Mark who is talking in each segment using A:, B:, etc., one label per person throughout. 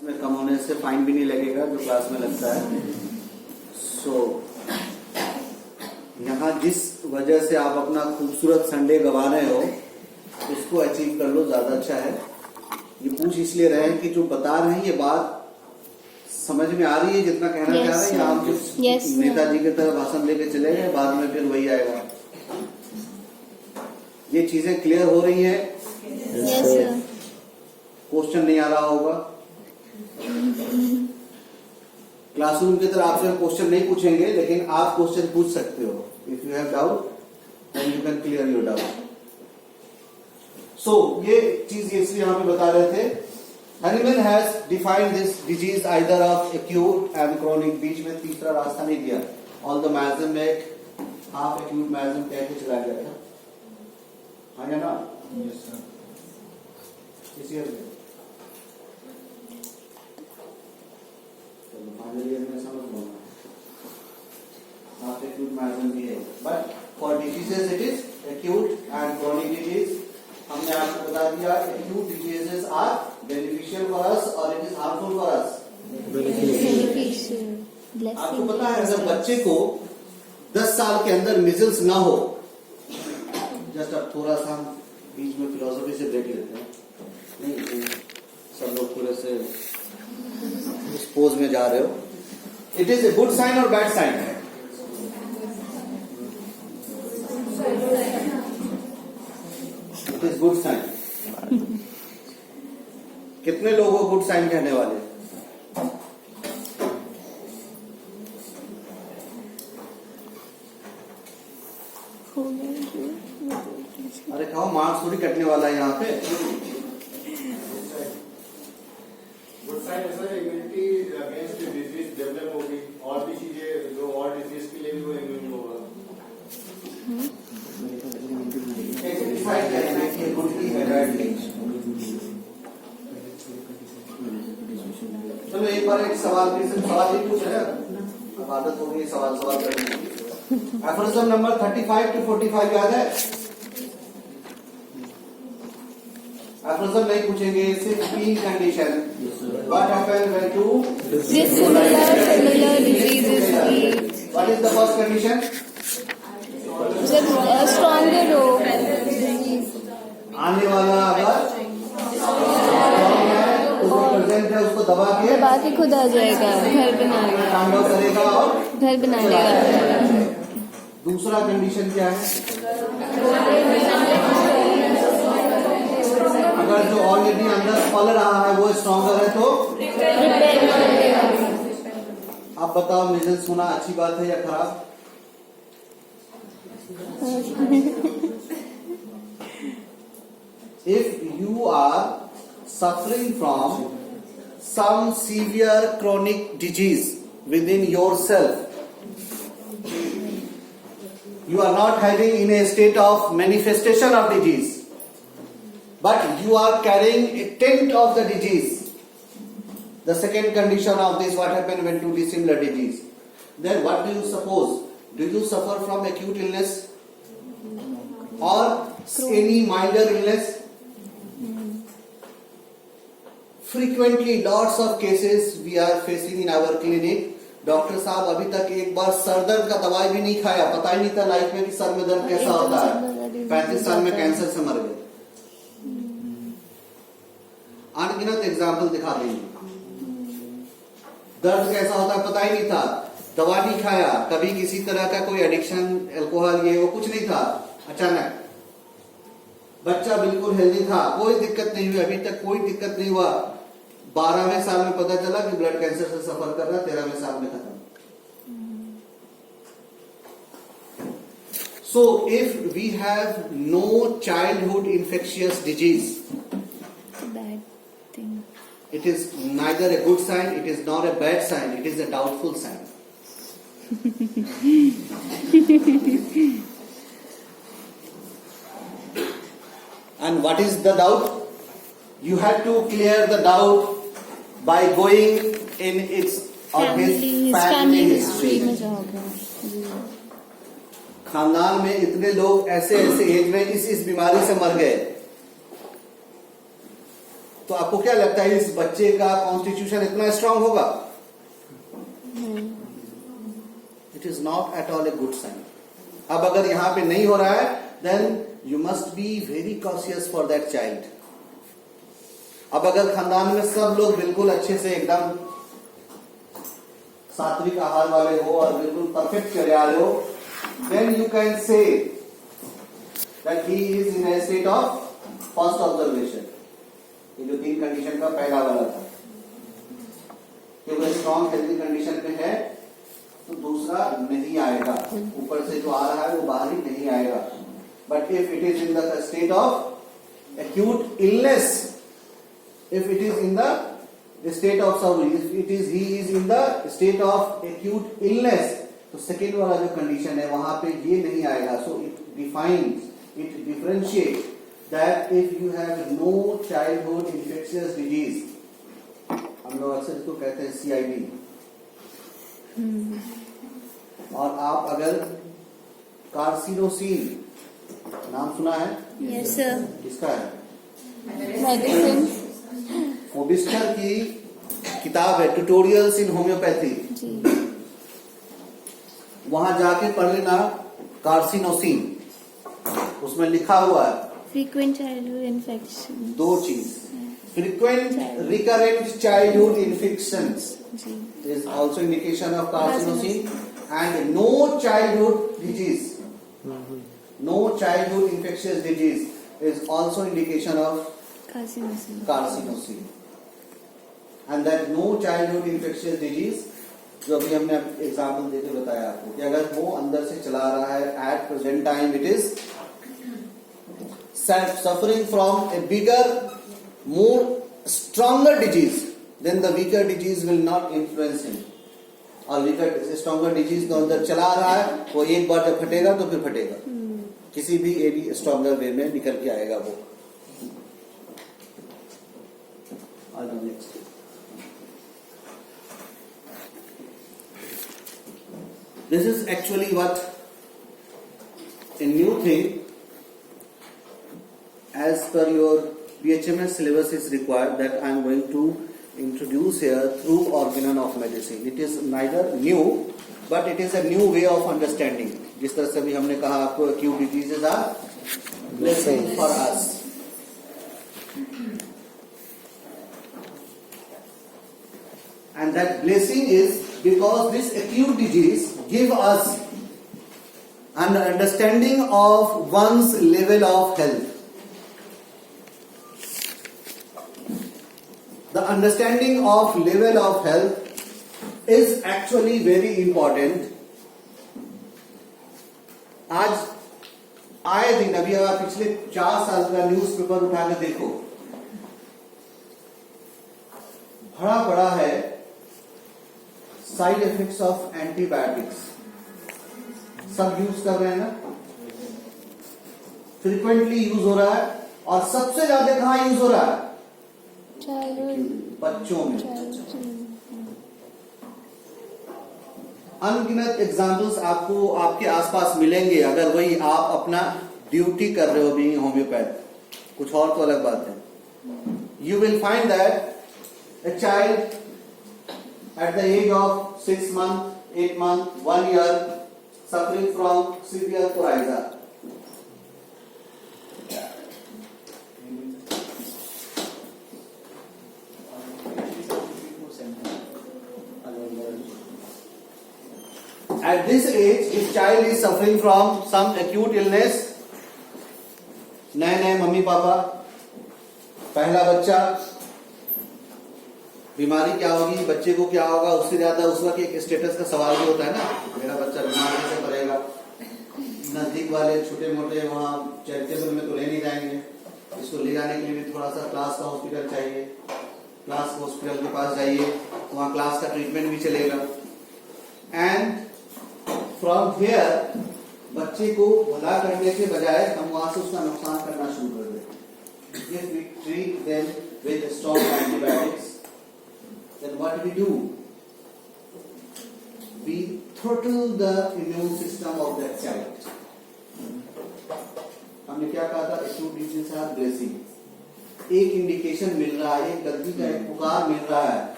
A: में कम होने से फाइन भी नहीं लगेगा जो क्लास में लगता है। यहाँ जिस वजह से आप अपना खूबसूरत संडे गवा रहे हो उसको अचीव कर लो, ज्यादा अच्छा है। ये पूछ इसलिए रहे हैं कि जो बता रहे हैं ये बात समझ में आ रही है, जितना कहना चाह रहे हैं, या हम जो नेताजी की तरह भाषण लेके चले गए बाद में फिर वही आएगा। ये चीजें क्लियर हो रही है? क्वेश्चन नहीं आ रहा होगा? क्लासरूम की तरह आपसे क्वेश्चन नहीं पूछेंगे, लेकिन आप क्वेश्चन पूछ सकते हो। If you have doubt then you can clear your doubt. ये चीज इसलिए यहाँ पे बता रहे थे। Hahnemann has defined this disease either of acute and chronic, बीच में तीसरा रास्ता नहीं दिया। ऑल द मैजम में हाफ एक्यूट मैजम कह के चला गया था, हाँ या ना? Yes sir. फाइनल ईयर में समझ लो हाफ एक्यूट मैजम भी है, but for diseases it is acute and chronic disease. हमने आपको बता दिया acute diseases are beneficial for us और it is harmful for us. आपको पता है अगर बच्चे को 10 साल के अंदर मिजल्स ना हो, जस्ट अब थोड़ा सा हम बीच में फिलोसफी से ब्रेक लेते हैं, नहीं सब लोग पूरे से इस पोज में जा रहे हो, it is a good sign और बैड साइन है? It is good sign. कितने लोगों को गुड साइन कहने वाले? अरे कहो मार्क्स थोड़ी कटने वाला है यहाँ पे।
B: गुड साइन ऐसा इम्यूनिटी अगेंस्ट डिजीज डेवलप होगी, और भी चीजें जो और डिजीज के लिए भी वो इम्यून होगा।
A: चलो एक बार एक सवाल सवाल ही पूछ रहे हैं, अब आदत हो गई सवाल करने की। एफोरिज्म नंबर 35 to 45 याद है? एफोरिज्म नहीं पूछेंगे, सिर्फ 3 condition. What happens when two
C: dissimilar diseases meet?
A: What is the first condition?
C: जब stronger हो
A: आने वाला अगर प्रेजेंट है उसको दबा के
C: खुद आ जाएगा, घर बना लेगा,
A: तांडव करेगा और
C: घर बना लेगा।
A: दूसरा कंडीशन क्या है? अगर जो ऑलरेडी अंदर पल रहा है वो स्ट्रॉन्गर है तो आप बताओ मिजल्स होना अच्छी बात है या खराब? If you are suffering from some severe chronic disease within yourself, you are not having in a state of manifestation of disease, but you are carrying a tint of the disease. The second condition of this, what happens when two dissimilar disease? Then what do you suppose? Do you suffer from acute illness or any milder illness? Frequently, lots of cases we are facing in our clinic. Doctor साहब अभी तक एक बार sir दर्द का दवाई भी नहीं खाया, पता ही नहीं था लाइफ में कि सर में दर्द कैसा होता है। 35 साल में कैंसर से मर गए। अनगिनत एग्जाम्पल दिखा देंगे। दर्द कैसा होता है पता ही नहीं था, दवा नहीं खाया, कभी किसी तरह का कोई एडिक्शन, अल्कोहल ये वो कुछ नहीं था, अचानक बच्चा बिल्कुल हेल्दी था, कोई दिक्कत नहीं हुई, अभी तक कोई दिक्कत नहीं हुआ। 12वें साल में पता चला कि ब्लड कैंसर से सफर कर रहा है, 13वें साल में खत्म। So if we have no childhood infectious disease,
C: bad thing.
A: it is neither a good sign, it is not a bad sign, it is a doubtful sign. And what is the doubt? You have to clear the doubt by going in its or his family history. खानदान में इतने लोग ऐसे as में इस बीमारी से मर गए, तो आपको क्या लगता है इस बच्चे का कॉन्स्टिट्यूशन इतना स्ट्रांग होगा? It is not at all a good sign. अब अगर यहां पे नहीं हो रहा है, then you must be very cautious for that child. अब अगर खानदान में सब लोग बिल्कुल अच्छे से एकदम सात्विक आहार वाले हो और बिल्कुल परफेक्ट चर्याल हो, then you can say that he is in a state of first observation. ये जो 3 कंडीशन का पहला वाला था, क्योंकि स्ट्रॉन्ग हेल्थी कंडीशन में है तो दूसरा नहीं आएगा. ऊपर से जो आ रहा है वो बाहरी नहीं आएगा. But if it is in the state of acute illness, if it is in the state of sorry, if he is in the state of acute illness, तो सेकेंड वाला जो कंडीशन है वहां पे ये नहीं आएगा. So it defines, it differentiate that if you have no childhood infectious disease, हम लोग अक्सर इसको कहते हैं CID, और आप अगर कार्सिनोसिन नाम सुना है?
C: Yes sir.
A: किसका है?
C: मेडिसिन.
A: ओबिस्टर की किताब है ट्यूटोरियल्स इन होम्योपैथी,
C: जी.
A: वहां जाके पढ़ लेना कार्सिनोसिन. उसमें लिखा हुआ है
C: फ्रीक्वेंट चाइल्डहुड इन्फेक्शन.
A: 2 चीज. फ्रीक्वेंट रिकरेंट चाइल्डहुड इन्फेक्शंस
C: जी.
A: is also indication of carcinosin, and no childhood disease, no childhood infectious disease is also indication of carcinosin. And that no childhood infectious disease, जो अभी हमने example देके बताया आपको, कि अगर वो अंदर से चला रहा है at present time it is suffering from a bigger, more stronger disease, then the weaker disease will not influence him. और weaker stronger disease तो अंदर चला रहा है, वो एक बार जब फटेगा तो फिर फटेगा, किसी भी एडी स्ट्रॉन्गर वे में निकल के आएगा वो. Next. This is actually what a new thing as per your BHMS syllabus is required, that I am going to introduce here through organon of medicine. It is neither new, but it is a new way of understanding. जिस तरह से भी हमने कहा आपको acute diseases are blessing for us. And that blessing is because this acute disease give us an understanding of one's level of health. The understanding of level of health is actually very important. आज आए दिन, अभी अगर पिछले 4 साल का newspaper उठा के देखो, भरा पड़ा है साइड इफेक्ट्स ऑफ एंटीबायोटिक्स. सब यूज कर रहे हैं ना, फ्रीक्वेंटली यूज हो रहा है, और सबसे ज्यादा कहां यूज हो रहा है? बच्चों में. अनगिनत एग्जाम्पल्स आपको आपके आसपास मिलेंगे अगर वही आप अपना ड्यूटी कर रहे हो बीइंग होम्योपैथ. कुछ और तो अलग बात है. You will find that a child at the age of 6 months, 8 months, 1 year suffering from severe coryza. At this age, if child is suffering from some acute illness, नए मम्मी पापा, पहला बच्चा, बीमारी क्या होगी, बच्चे को क्या होगा, उससे ज्यादा उस वक्त एक स्टेटस का सवाल भी होता है ना, मेरा बच्चा बीमार कैसे पड़ेगा. नजदीक वाले छोटे मोटे वहाँ चैरिटेबल में तो ले नहीं जाएंगे, इसको ले जाने के लिए भी थोड़ा सा क्लास का हॉस्पिटल चाहिए. क्लास हॉस्पिटल के पास जाइए, वहाँ क्लास का ट्रीटमेंट भी चलेगा. एंड फ्रॉम हियर बच्चे को भला करने के बजाय हम वहां से उसका नुकसान करना शुरू कर देते. If we treat them with strong antibiotics, then what we do? We throttle the immune system of that child. हमने क्या कहा था? Acute diseases are blessing. एक इंडिकेशन मिल रहा है, एक गलती का एक पुकार मिल रहा है,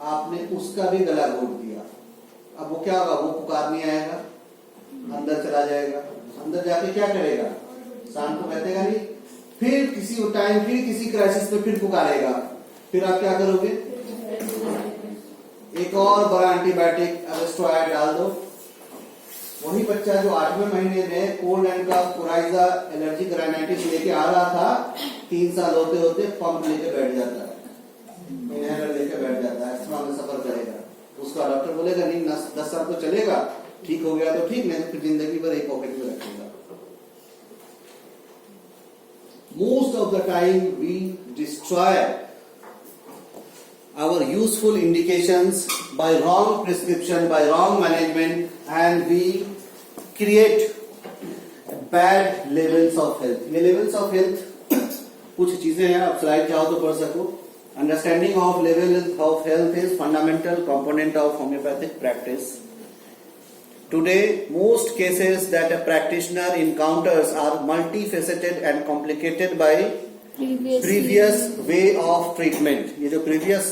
A: आपने उसका भी गला घोट दिया, अब वो क्या होगा? वो पुकार नहीं आएगा, अंदर चला जाएगा। अंदर जाके क्या करेगा? शांत को बैठेगा नहीं, फिर किसी टाइम, फिर किसी क्राइसिस में फिर पुकारेगा। फिर आप क्या करोगे? एक और बड़ा एंटीबायोटिक अरेस्टोआयड डाल दो। वही बच्चा जो 8वें महीने में cold and cough, coryza, allergic rhinitis लेके आ रहा था, 3 साल होते होते पंप लेके बैठ जाता है, इनहेलर लेके बैठ जाता है, अस्थमा में सफर करेगा। उसका डॉक्टर बोलेगा नहीं 10 साल तो चलेगा, ठीक हो गया तो ठीक, नहीं तो फिर जिंदगी भर एक पॉकेट में रखेगा। Most of the time we destroy our useful indications by wrong prescription, by wrong management, and we create bad levels of health. ये levels of health कुछ चीजें हैं, आप स्लाइड चाहो तो पढ़ सको। Understanding of level of health is fundamental component of homeopathic practice. Today, most cases that a practitioner encounters are multifaceted and complicated by previous way of treatment. ये जो previous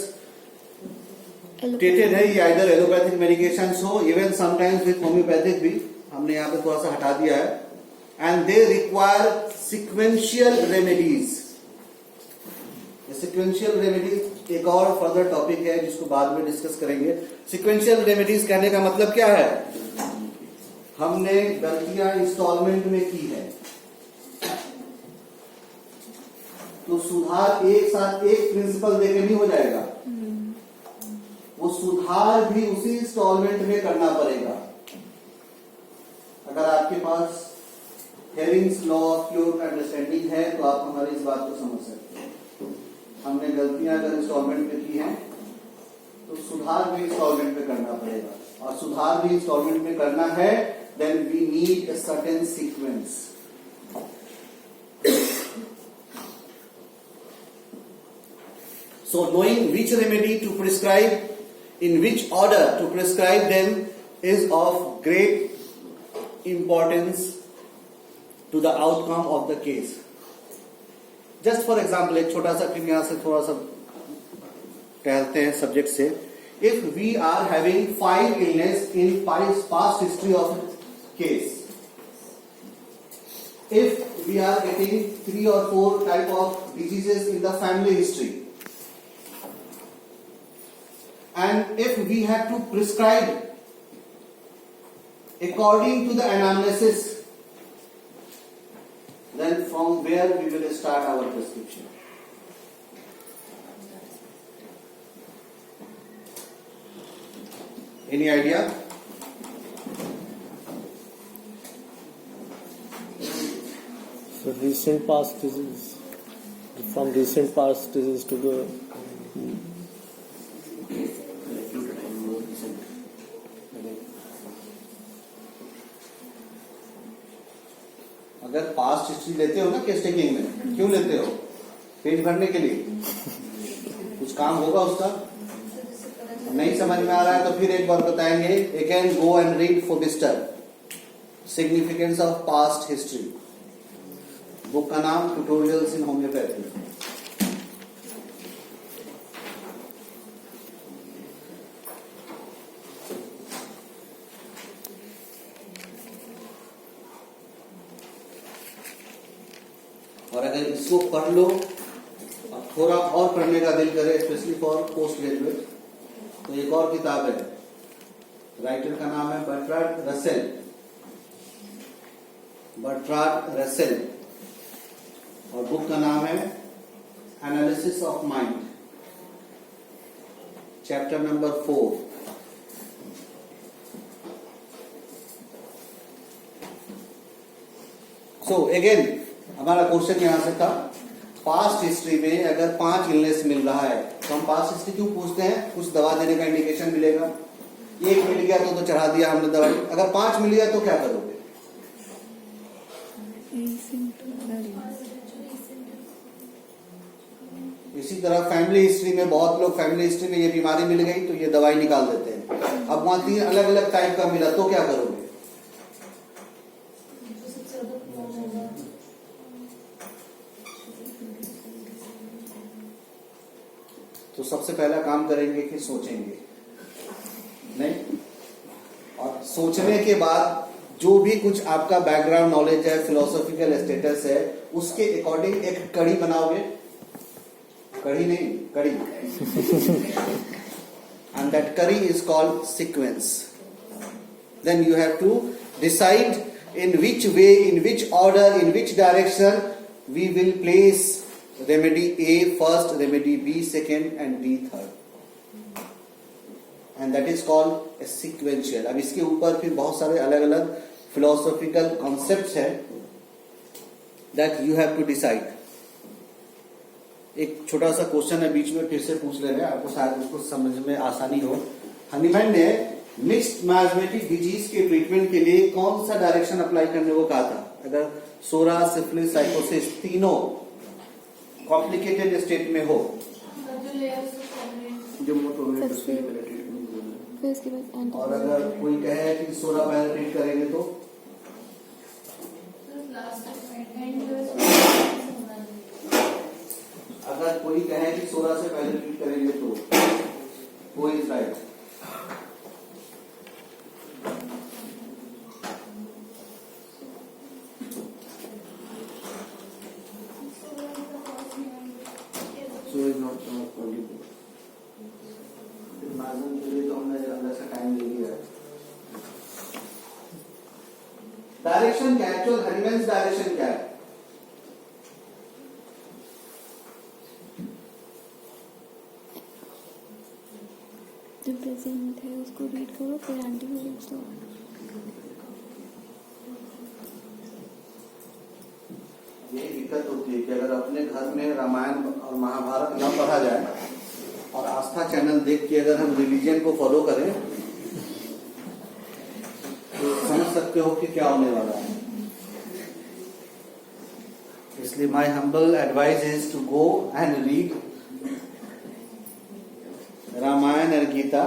A: treated है, ये either allopathic medications हो, even sometimes with homeopathic भी, हमने यहाँ पे थोड़ा सा हटा दिया है, and they require sequential remedies. Sequential remedies एक और फर्दर टॉपिक है जिसको बाद में डिस्कस करेंगे। Sequential remedies कहने का मतलब क्या है? हमने गलतियां इंस्टॉलमेंट में की है, तो सुधार एक साथ एक प्रिंसिपल देके नहीं हो जाएगा, वो सुधार भी उसी इंस्टॉलमेंट में करना पड़ेगा। अगर आपके पास Hering's law of pure understanding है तो आप हमारी इस बात को समझ सकते हैं। हमने गलतियां अगर इंस्टॉलमेंट में की हैं तो सुधार भी इंस्टॉलमेंट में करना पड़ेगा, और सुधार भी इंस्टॉलमेंट में करना है, then we need a certain sequence. So knowing which remedy to prescribe, in which order to prescribe them is of great importance to the outcome of the case. Just for example, एक छोटा सा clip यहाँ से थोड़ा सा टहलते हैं subject से। If we are having 5 illness in past history of case, if we are getting 3 or 4 type of diseases in the family history, and if we have to prescribe according to the anamnesis, then from where we will start our prescription? Any idea?
D: So recent past disease, from recent past disease to the
A: अगर past history लेते हो ना case taking में, क्यों लेते हो? पेट भरने के लिए, कुछ काम होगा उसका? नहीं समझ में आ रहा है तो फिर एक बार बताएंगे। अगेन गो एंड रीड फोबिस्टर, significance of past history, book का नाम ट्यूटोरियल्स इन होम्योपैथी। और अगर इसको पढ़ लो और थोड़ा और पढ़ने का दिल करे, स्पेशली फॉर पोस्ट ग्रेजुएट, तो एक और किताब है, राइटर का नाम है बर्ट्राड रसेल, और बुक का नाम है analysis of mind, chapter number 4। So again हमारा क्वेश्चन यहां से था, पास्ट हिस्ट्री में अगर 5 इलनेस मिल रहा है तो हम पास्ट हिस्ट्री क्यों पूछते हैं? कुछ दवा देने का इंडिकेशन मिलेगा। 1 मिल गया तो चढ़ा दिया हमने दवाई, अगर 5 मिल गया तो क्या करोगे? इसी तरह फैमिली हिस्ट्री में बहुत लोग फैमिली हिस्ट्री में ये बीमारी मिल गई तो ये दवाई निकाल देते हैं। अब वहां 3 अलग अलग टाइप का मिला तो क्या करोगे? तो सबसे पहला काम करेंगे कि सोचेंगे, नहीं? और सोचने के बाद जो भी कुछ आपका बैकग्राउंड नॉलेज है, फिलोसॉफिकल स्टेटस है, उसके अकॉर्डिंग एक कड़ी बनाओगे। कड़ी नहीं, कड़ी। एंड दैट कड़ी is called sequence. Then you have to decide in which way, in which order, in which direction we will place remedy A first, remedy B second and D third. And that is called a sequential. अब इसके ऊपर फिर बहुत सारे अलग अलग philosophical concepts हैं that you have to decide. एक छोटा सा क्वेश्चन है, बीच में फिर से पूछ ले रहे हैं, आपको शायद उसको समझ में आसानी हो. हनीमैन ने मिक्स्ड माइजमेटिक डिजीज के ट्रीटमेंट के लिए कौन सा डायरेक्शन अप्लाई करने को कहा था? अगर सोरा, सिफिलिस, साइकोसिस तीनों कॉम्प्लिकेटेड स्टेट में हो, जो
C: फिर उसके बाद
A: और अगर कोई कहे कि सोरा पहले ट्रीट करेंगे तो अगर कोई कहे कि सोरा से पहले ट्रीट करेंगे तो वो is right. So is not only good. Margin के लिए तो हमने अलग से टाइम ले लिया है. डायरेक्शन क्या है? एक्चुअल हनीमैन्स डायरेक्शन क्या है?
C: जो प्रेजेंट है उसको रीड करो, फिर एंटीबायोटिक्स दो.
A: ये दिक्कत होती है कि अगर अपने घर में रामायण और महाभारत न पढ़ा जाए और आस्था चैनल देख के अगर हम रिलीजन को फॉलो करें तो समझ सकते हो कि क्या होने वाला है. इसलिए my humble advice is to go and read Ramayan और Gita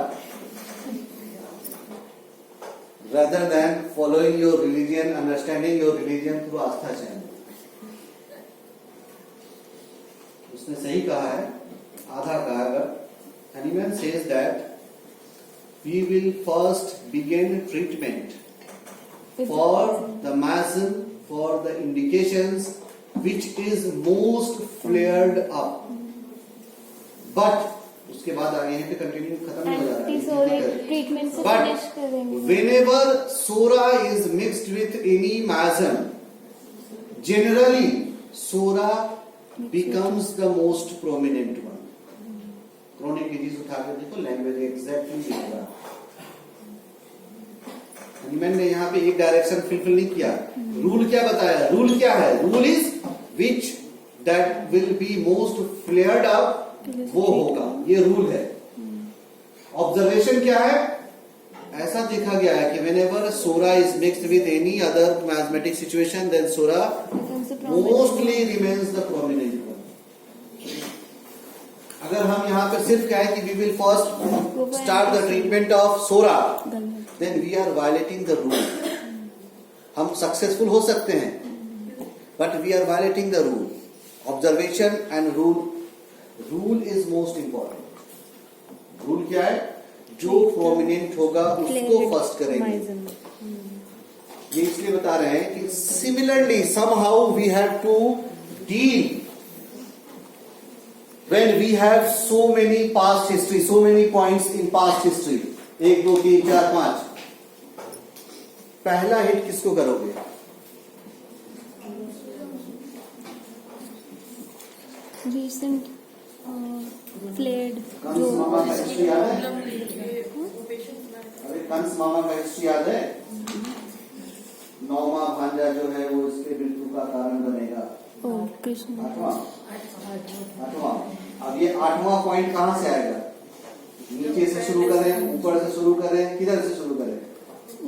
A: rather than following your religion, understanding your religion through Aastha channel. उसने सही कहा है, आधा कहा है. Hahnemann says that we will first begin treatment for the miasm, for the indications which is most flared up. But उसके बाद आगे यहाँ पे कंटिन्यू खत्म नहीं हो रहा है.
C: एंटीसोरिक ट्रीटमेंट से फिनिश करेंगे.
A: Whenever sora is mixed with any miasm, generally sora becomes the most prominent one. Chronic disease उठा के देखो, लैंग्वेज एग्जैक्टली लिखा. हनीमैन ने यहाँ पे एक डायरेक्शन फिलफिल नहीं किया. रूल क्या बताया? रूल क्या है? Rule is which that will be most flared up, वो होगा. ये रूल है. ऑब्जर्वेशन क्या है? ऐसा देखा गया है कि whenever sora is mixed with any other miasmatic situation, then sora mostly remains the prominent one. अगर हम यहाँ पे सिर्फ कहें कि we will first start the treatment of sora, then we are violating the rule. हम सक्सेसफुल हो सकते हैं, but we are violating the rule. Observation and rule. Rule is most important. Rule क्या है? जो प्रोमिनेंट होगा उसको फर्स्ट करेंगे. ये इसलिए बता रहे हैं कि similarly somehow we have to deal when we have so many past history, so many points in past history. 1 2 3 4 5. पहला हिट किसको करोगे?
C: रिसेंट फ्लेड
A: कंस
C: जो
A: मामा का हिस्ट्री याद है? अरे कंस मामा का हिस्ट्री याद है? 9वां भांजा जो है वो इसके मृत्यु का कारण बनेगा.
C: ओ कृष्ण.
A: 8वां. अब ये 8वां पॉइंट कहाँ से आएगा? नीचे से शुरू करें, ऊपर से शुरू करें, किधर से शुरू करें?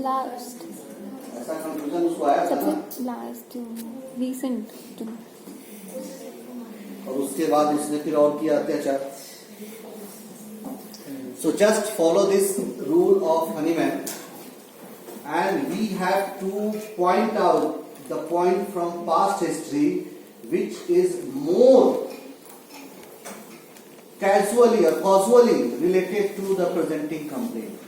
C: लास्ट.
A: ऐसा कंफ्यूजन उसको आया था ना.
C: Last recent.
A: और उसके बाद उसने फिर और किया अत्याचार. So just follow this rule of Hahnemann, and we have to point out the point from past history which is more casually or causally related to the presenting complaint.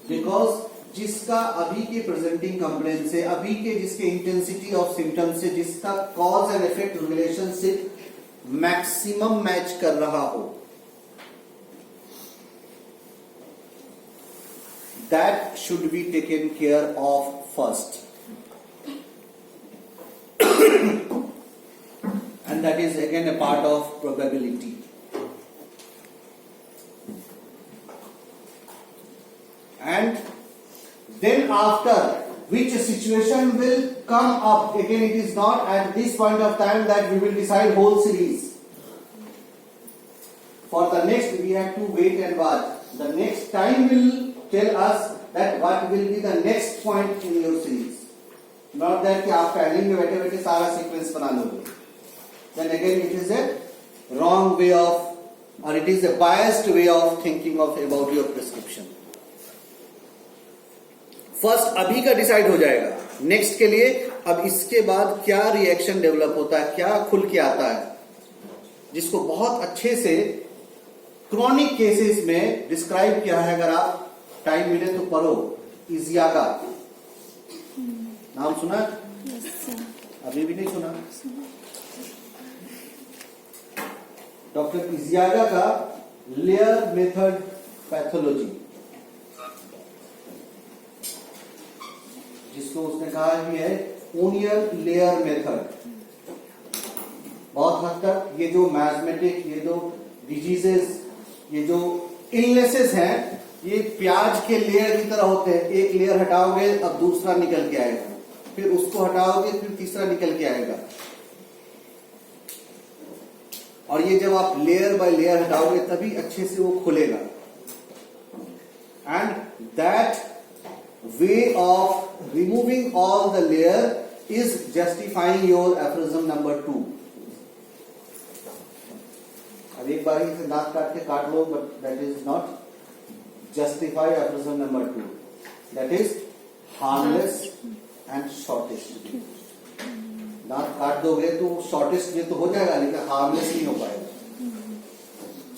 A: Because जिसका अभी के प्रेजेंटिंग कंप्लेंट से, अभी के जिसके intensity of symptoms से, जिसका cause and effect relationship maximum match कर रहा हो, that should be taken care of first. And that is again a part of probability. And then after which situation will come up, again it is not at this point of time that we will decide whole series. For the next we have to wait and watch. The next time will tell us that what will be the next point in your series. Not that कि आप पहले में बैठे बैठे सारा sequence बना लोगे. Then again it is a wrong way of, or it is a biased way of thinking of about your prescription. First अभी का डिसाइड हो जाएगा, नेक्स्ट के लिए अब इसके बाद क्या रिएक्शन डेवलप होता है, क्या खुल के आता है, जिसको बहुत अच्छे से क्रॉनिक केसेस में डिस्क्राइब किया है. अगर आप टाइम मिले तो पढ़ो. इजियागा नाम सुना? अभी भी नहीं सुना? डॉक्टर इजियागा का लेयर मेथड पैथोलॉजी, जिसको उसने कहा भी है ओनियन लेयर मेथड. बहुत हद तक ये जो मैथमेटिक, ये जो डिजीजेस, ये जो इलनेसेस हैं, ये प्याज के लेयर की तरह होते हैं. एक लेयर हटाओगे अब दूसरा निकल के आएगा, फिर उसको हटाओगे फिर तीसरा निकल के आएगा. और ये जब आप लेयर बाय लेयर हटाओगे तभी अच्छे से वो खुलेगा. And that way of removing all the layer is justifying your aphorism number 2. अब एक बार से दांत काट के काट लो, but that is not justify aphorism number 2. That is harmless and shortest. दांत काट दोगे तो शॉर्टेस्ट ये तो हो जाएगा, लेकिन हार्मलेस नहीं हो पाएगा.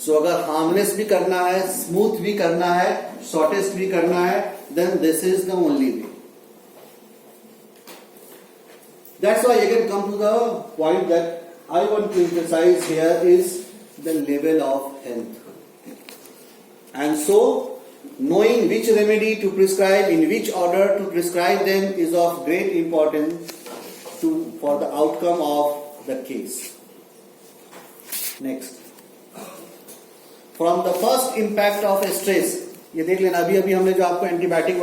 A: सो अगर हार्मलेस भी करना है, स्मूथ भी करना है, शॉर्टेस्ट भी करना है, then this is the only way. That's why again come to the point that I want to emphasize here is the level of health. And so knowing which remedy to prescribe, in which order to prescribe them is of great importance for the outcome of the case. Next. From the first impact of stress, ये देख लेना. अभी हमने जो आपको antibiotic